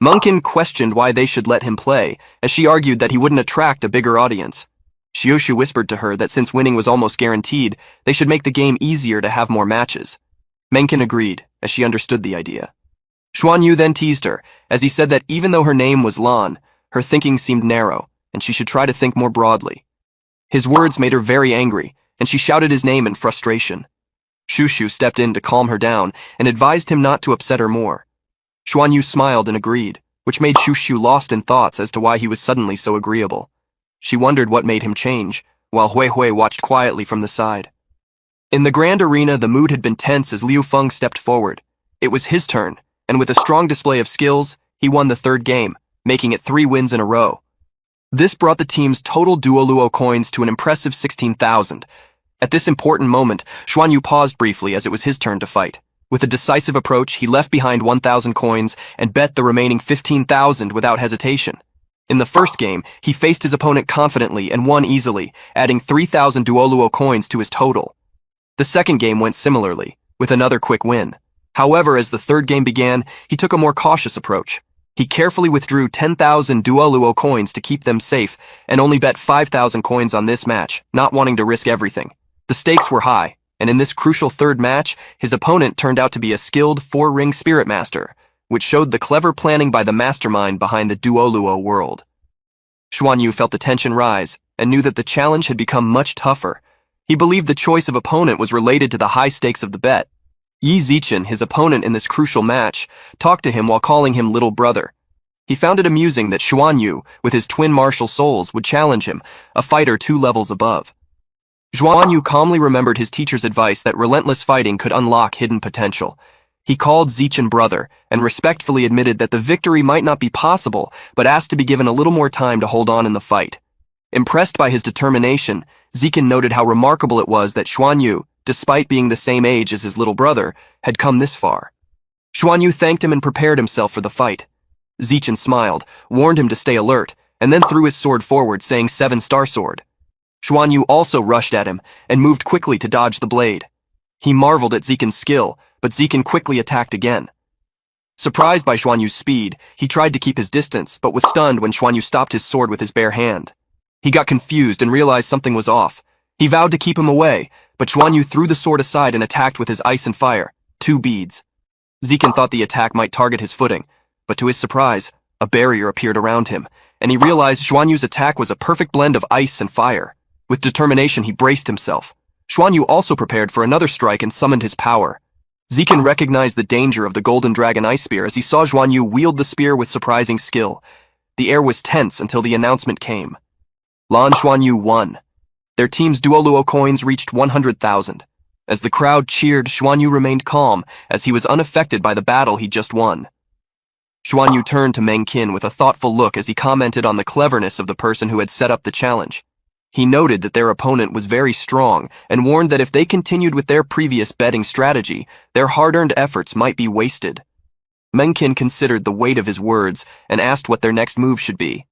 Menkin questioned why they should let him play, as she argued that he wouldn't attract a bigger audience. Shushu whispered to her that since winning was almost guaranteed, they should make the game easier to have more matches. Menkin agreed, as she understood the idea. Xuanyu then teased her, as he said that even though her name was Lan, her thinking seemed narrow, and she should try to think more broadly. His words made her very angry, and she shouted his name in frustration. Shushu stepped in to calm her down and advised him not to upset her more. Xuanyu smiled and agreed, which made Shushu lost in thoughts as to why he was suddenly so agreeable. She wondered what made him change, while Hui watched quietly from the side. In the grand arena, the mood had been tense as Liu Feng stepped forward. It was his turn, and with a strong display of skills, he won the third game, making it 3 wins in a row. This brought the team's total duoluo coins to an impressive 16,000. At this important moment, Xuanyu paused briefly as it was his turn to fight. With a decisive approach, he left behind 1,000 coins and bet the remaining 15,000 without hesitation. In the first game, he faced his opponent confidently and won easily, adding 3,000 duoluo coins to his total. The second game went similarly, with another quick win. However, as the third game began, he took a more cautious approach. He carefully withdrew 10,000 duoluo coins to keep them safe and only bet 5,000 coins on this match, not wanting to risk everything. The stakes were high, and in this crucial third match, his opponent turned out to be a skilled 4-ring spirit master, which showed the clever planning by the mastermind behind the duoluo world. Xuanyu felt the tension rise and knew that the challenge had become much tougher. He believed the choice of opponent was related to the high stakes of the bet. Yi Zichen, his opponent in this crucial match, talked to him while calling him little brother. He found it amusing that Xuanyu, with his twin martial souls, would challenge him, a fighter 2 levels above. Xuanyu calmly remembered his teacher's advice that relentless fighting could unlock hidden potential. He called Zichen brother and respectfully admitted that the victory might not be possible, but asked to be given a little more time to hold on in the fight. Impressed by his determination, Zichen noted how remarkable it was that Xuanyu, despite being the same age as his little brother, had come this far. Xuanyu thanked him and prepared himself for the fight. Zichen smiled, warned him to stay alert, and then threw his sword forward, saying 7-star sword. Xuanyu also rushed at him and moved quickly to dodge the blade. He marveled at Zichen's skill, but Zichen quickly attacked again. Surprised by Xuanyu's speed, he tried to keep his distance, but was stunned when Xuanyu stopped his sword with his bare hand. He got confused and realized something was off. He vowed to keep him away, but Xuanyu threw the sword aside and attacked with his ice and fire, 2 beads. Zichen thought the attack might target his footing, but to his surprise, a barrier appeared around him, and he realized Xuanyu's attack was a perfect blend of ice and fire. With determination, he braced himself. Xuanyu also prepared for another strike and summoned his power. Zichen recognized the danger of the Golden Dragon Ice Spear as he saw Xuanyu wield the spear with surprising skill. The air was tense until the announcement came. Lan Xuanyu won. Their team's duoluo coins reached 100,000. As the crowd cheered, Xuanyu remained calm as he was unaffected by the battle he just won. Xuanyu turned to Menkin with a thoughtful look as he commented on the cleverness of the person who had set up the challenge. He noted that their opponent was very strong and warned that if they continued with their previous betting strategy, their hard-earned efforts might be wasted. Menkin considered the weight of his words and asked what their next move should be.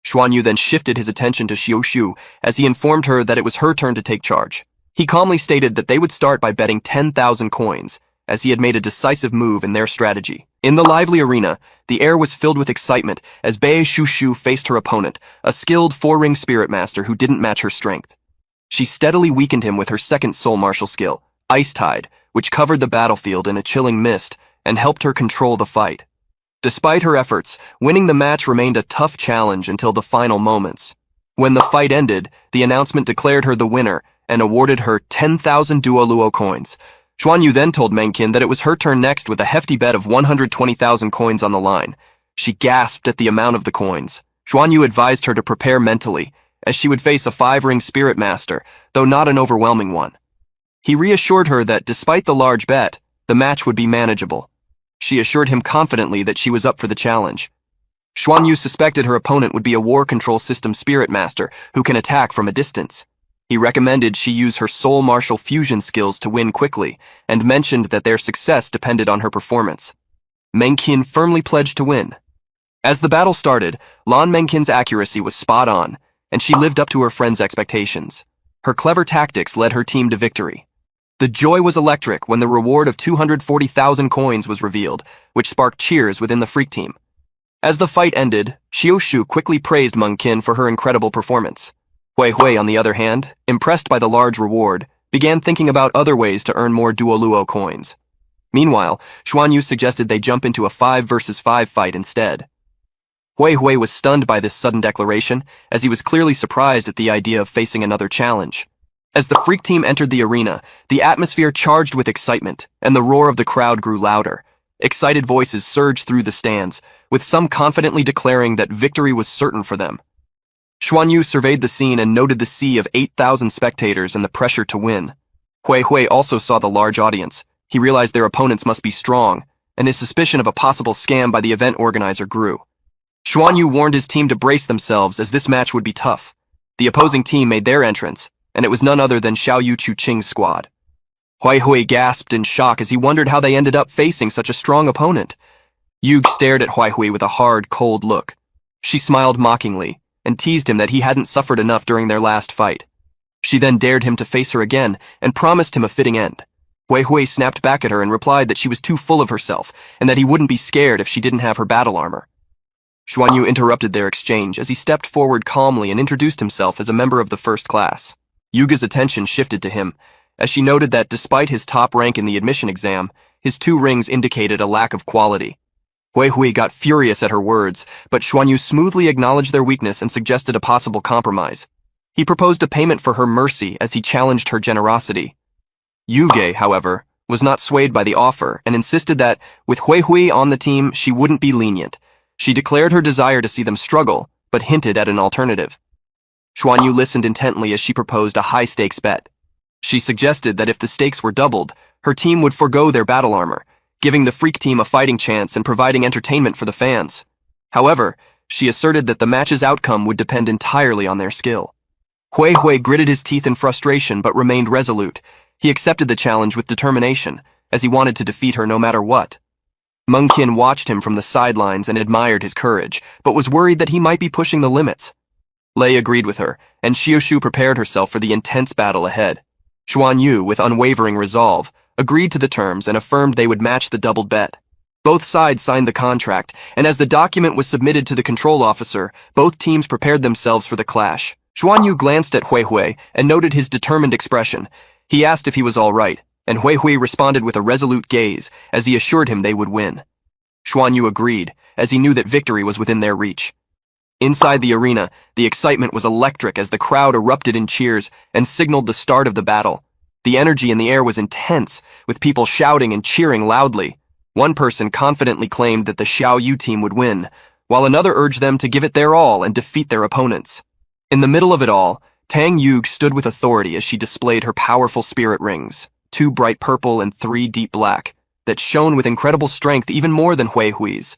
Xuanyu then shifted his attention to Shushu as he informed her that it was her turn to take charge. He calmly stated that they would start by betting 10,000 coins, as he had made a decisive move in their strategy. In the lively arena, the air was filled with excitement as Bei Shushu faced her opponent, a skilled 4-ring spirit master who didn't match her strength. She steadily weakened him with her second soul martial skill, Ice Tide, which covered the battlefield in a chilling mist and helped her control the fight. Despite her efforts, winning the match remained a tough challenge until the final moments. When the fight ended, the announcement declared her the winner and awarded her 10,000 duoluo coins. Xuanyu then told Menkin that it was her turn next with a hefty bet of 120,000 coins on the line. She gasped at the amount of the coins. Xuanyu advised her to prepare mentally, as she would face a 5-ring spirit master, though not an overwhelming one. He reassured her that despite the large bet, the match would be manageable. She assured him confidently that she was up for the challenge. Xuanyu suspected her opponent would be a war control system spirit master who can attack from a distance. He recommended she use her soul martial fusion skills to win quickly, and mentioned that their success depended on her performance. Menkin firmly pledged to win. As the battle started, Lan Menkin's accuracy was spot on, and she lived up to her friend's expectations. Her clever tactics led her team to victory. The joy was electric when the reward of 240,000 coins was revealed, which sparked cheers within the Freak team. As the fight ended, Shushu quickly praised Manhua for her incredible performance. Hui, on the other hand, impressed by the large reward, began thinking about other ways to earn more Duoluo coins. Meanwhile, Xuanyu suggested they jump into a 5 versus 5 fight instead. Hui was stunned by this sudden declaration, as he was clearly surprised at the idea of facing another challenge. As the Freak team entered the arena, the atmosphere charged with excitement, and the roar of the crowd grew louder. Excited voices surged through the stands, with some confidently declaring that victory was certain for them. Xuanyu surveyed the scene and noted the sea of 8,000 spectators and the pressure to win. Hui also saw the large audience. He realized their opponents must be strong, and his suspicion of a possible scam by the event organizer grew. Xuanyu warned his team to brace themselves as this match would be tough. The opposing team made their entrance, and it was none other than Xiaoyu Chuqing's squad. Hui gasped in shock as he wondered how they ended up facing such a strong opponent. Yuge stared at Hui with a hard, cold look. She smiled mockingly, and teased him that he hadn't suffered enough during their last fight. She then dared him to face her again, and promised him a fitting end. Hui snapped back at her and replied that she was too full of herself, and that he wouldn't be scared if she didn't have her battle armor. Xuanyu interrupted their exchange as he stepped forward calmly and introduced himself as a member of the first class. Yuge's attention shifted to him, as she noted that despite his top rank in the admission exam, his 2 rings indicated a lack of quality. Hui got furious at her words, but Xuanyu smoothly acknowledged their weakness and suggested a possible compromise. He proposed a payment for her mercy as he challenged her generosity. Yuge, however, was not swayed by the offer and insisted that, with Hui on the team, she wouldn't be lenient. She declared her desire to see them struggle, but hinted at an alternative. Xuanyu listened intently as she proposed a high-stakes bet. She suggested that if the stakes were doubled, her team would forgo their battle armor, giving the Freak team a fighting chance and providing entertainment for the fans. However, she asserted that the match's outcome would depend entirely on their skill. Hui gritted his teeth in frustration but remained resolute. He accepted the challenge with determination, as he wanted to defeat her no matter what. Manhua watched him from the sidelines and admired his courage, but was worried that he might be pushing the limits. Lei agreed with her, and Shushu prepared herself for the intense battle ahead. Xuanyu, with unwavering resolve, agreed to the terms and affirmed they would match the doubled bet. Both sides signed the contract, and as the document was submitted to the control officer, both teams prepared themselves for the clash. Xuanyu glanced at Hui and noted his determined expression. He asked if he was all right, and Hui responded with a resolute gaze as he assured him they would win. Xuanyu agreed, as he knew that victory was within their reach. Inside the arena, the excitement was electric as the crowd erupted in cheers and signaled the start of the battle. The energy in the air was intense, with people shouting and cheering loudly. One person confidently claimed that the Xiaoyu team would win, while another urged them to give it their all and defeat their opponents. In the middle of it all, Tang Yuge stood with authority as she displayed her powerful spirit rings, 2 bright purple and 3 deep black, that shone with incredible strength even more than Hui's.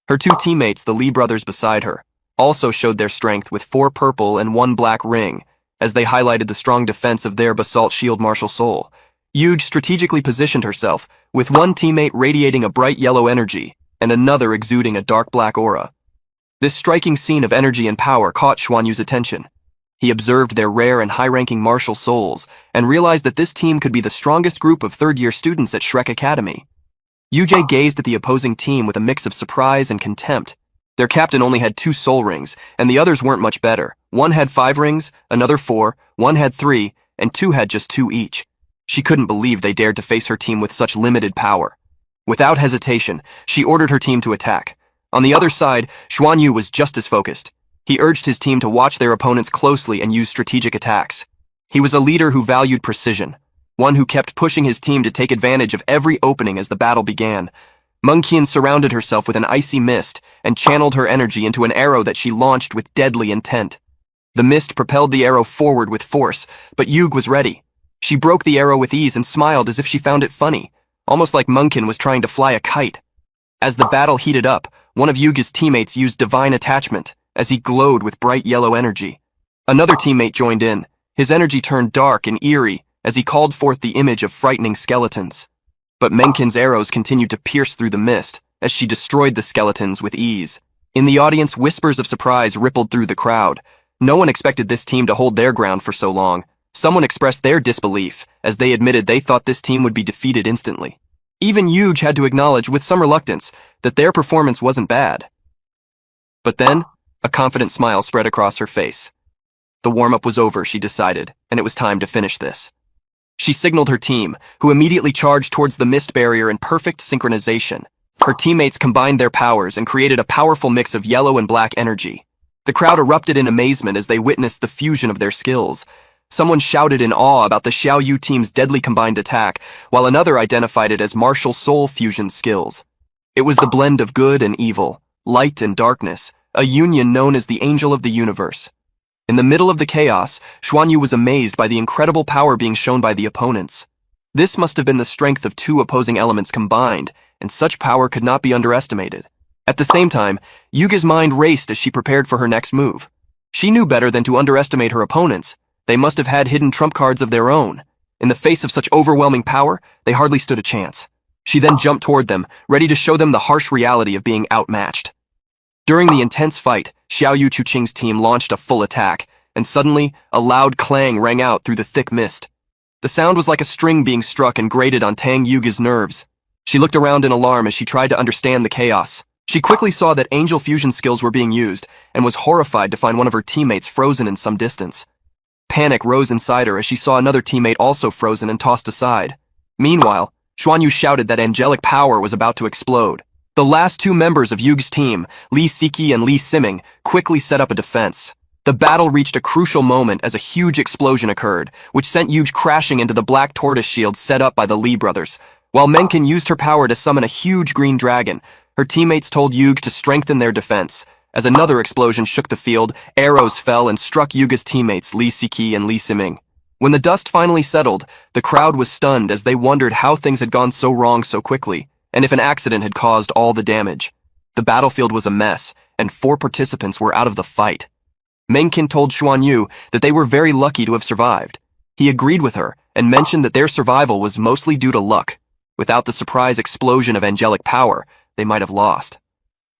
Her 2 teammates, the Li brothers beside her, also showed their strength with 4 purple and 1 black ring, as they highlighted the strong defense of their basalt shield martial soul. Yuge strategically positioned herself, with one teammate radiating a bright yellow energy, and another exuding a dark black aura. This striking scene of energy and power caught Xuanyu's attention. He observed their rare and high-ranking martial souls, and realized that this team could be the strongest group of third-year students at Shrek Academy. Yuge gazed at the opposing team with a mix of surprise and contempt. Their captain only had 2 soul rings, and the others weren't much better. One had 5 rings, another 4, one had 3, and 2 had just 2 each. She couldn't believe they dared to face her team with such limited power. Without hesitation, she ordered her team to attack. On the other side, Xuanyu was just as focused. He urged his team to watch their opponents closely and use strategic attacks. He was a leader who valued precision, one who kept pushing his team to take advantage of every opening as the battle began. Manhua surrounded herself with an icy mist and channeled her energy into an arrow that she launched with deadly intent. The mist propelled the arrow forward with force, but Yuge was ready. She broke the arrow with ease and smiled as if she found it funny, almost like Manhua was trying to fly a kite. As the battle heated up, one of Yuge's teammates used divine attachment, as he glowed with bright yellow energy. Another teammate joined in. His energy turned dark and eerie as he called forth the image of frightening skeletons. But Menkin's arrows continued to pierce through the mist as she destroyed the skeletons with ease. In the audience, whispers of surprise rippled through the crowd. No one expected this team to hold their ground for so long. Someone expressed their disbelief as they admitted they thought this team would be defeated instantly. Even Yuge had to acknowledge with some reluctance that their performance wasn't bad. But then, a confident smile spread across her face. The warm-up was over, she decided, and it was time to finish this. She signaled her team, who immediately charged towards the mist barrier in perfect synchronization. Her teammates combined their powers and created a powerful mix of yellow and black energy. The crowd erupted in amazement as they witnessed the fusion of their skills. Someone shouted in awe about the Xiaoyu team's deadly combined attack, while another identified it as martial soul fusion skills. It was the blend of good and evil, light and darkness, a union known as the Angel of the Universe. In the middle of the chaos, Xuanyu was amazed by the incredible power being shown by the opponents. This must have been the strength of two opposing elements combined, and such power could not be underestimated. At the same time, Yuge's mind raced as she prepared for her next move. She knew better than to underestimate her opponents. They must have had hidden trump cards of their own. In the face of such overwhelming power, they hardly stood a chance. She then jumped toward them, ready to show them the harsh reality of being outmatched. During the intense fight, Xiaoyu Chuqing's team launched a full attack, and suddenly, a loud clang rang out through the thick mist. The sound was like a string being struck and grated on Tang Yuge's nerves. She looked around in alarm as she tried to understand the chaos. She quickly saw that angel fusion skills were being used, and was horrified to find one of her teammates frozen in some distance. Panic rose inside her as she saw another teammate also frozen and tossed aside. Meanwhile, Xuanyu shouted that angelic power was about to explode. The last two members of Yuge's team, Li Siki and Li Siming, quickly set up a defense. The battle reached a crucial moment as a huge explosion occurred, which sent Yuge crashing into the black tortoise shield set up by the Li brothers. While Menkin used her power to summon a huge green dragon, her teammates told Yuge to strengthen their defense. As another explosion shook the field, arrows fell and struck Yuge's teammates, Li Siki and Li Siming. When the dust finally settled, the crowd was stunned as they wondered how things had gone so wrong so quickly, and if an accident had caused all the damage. The battlefield was a mess, and 4 participants were out of the fight. Menkin told Xuanyu that they were very lucky to have survived. He agreed with her and mentioned that their survival was mostly due to luck. Without the surprise explosion of angelic power, they might have lost.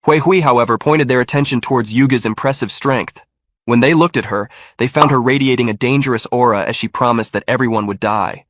Hui Hui, however, pointed their attention towards Yuge's impressive strength. When they looked at her, they found her radiating a dangerous aura as she promised that everyone would die.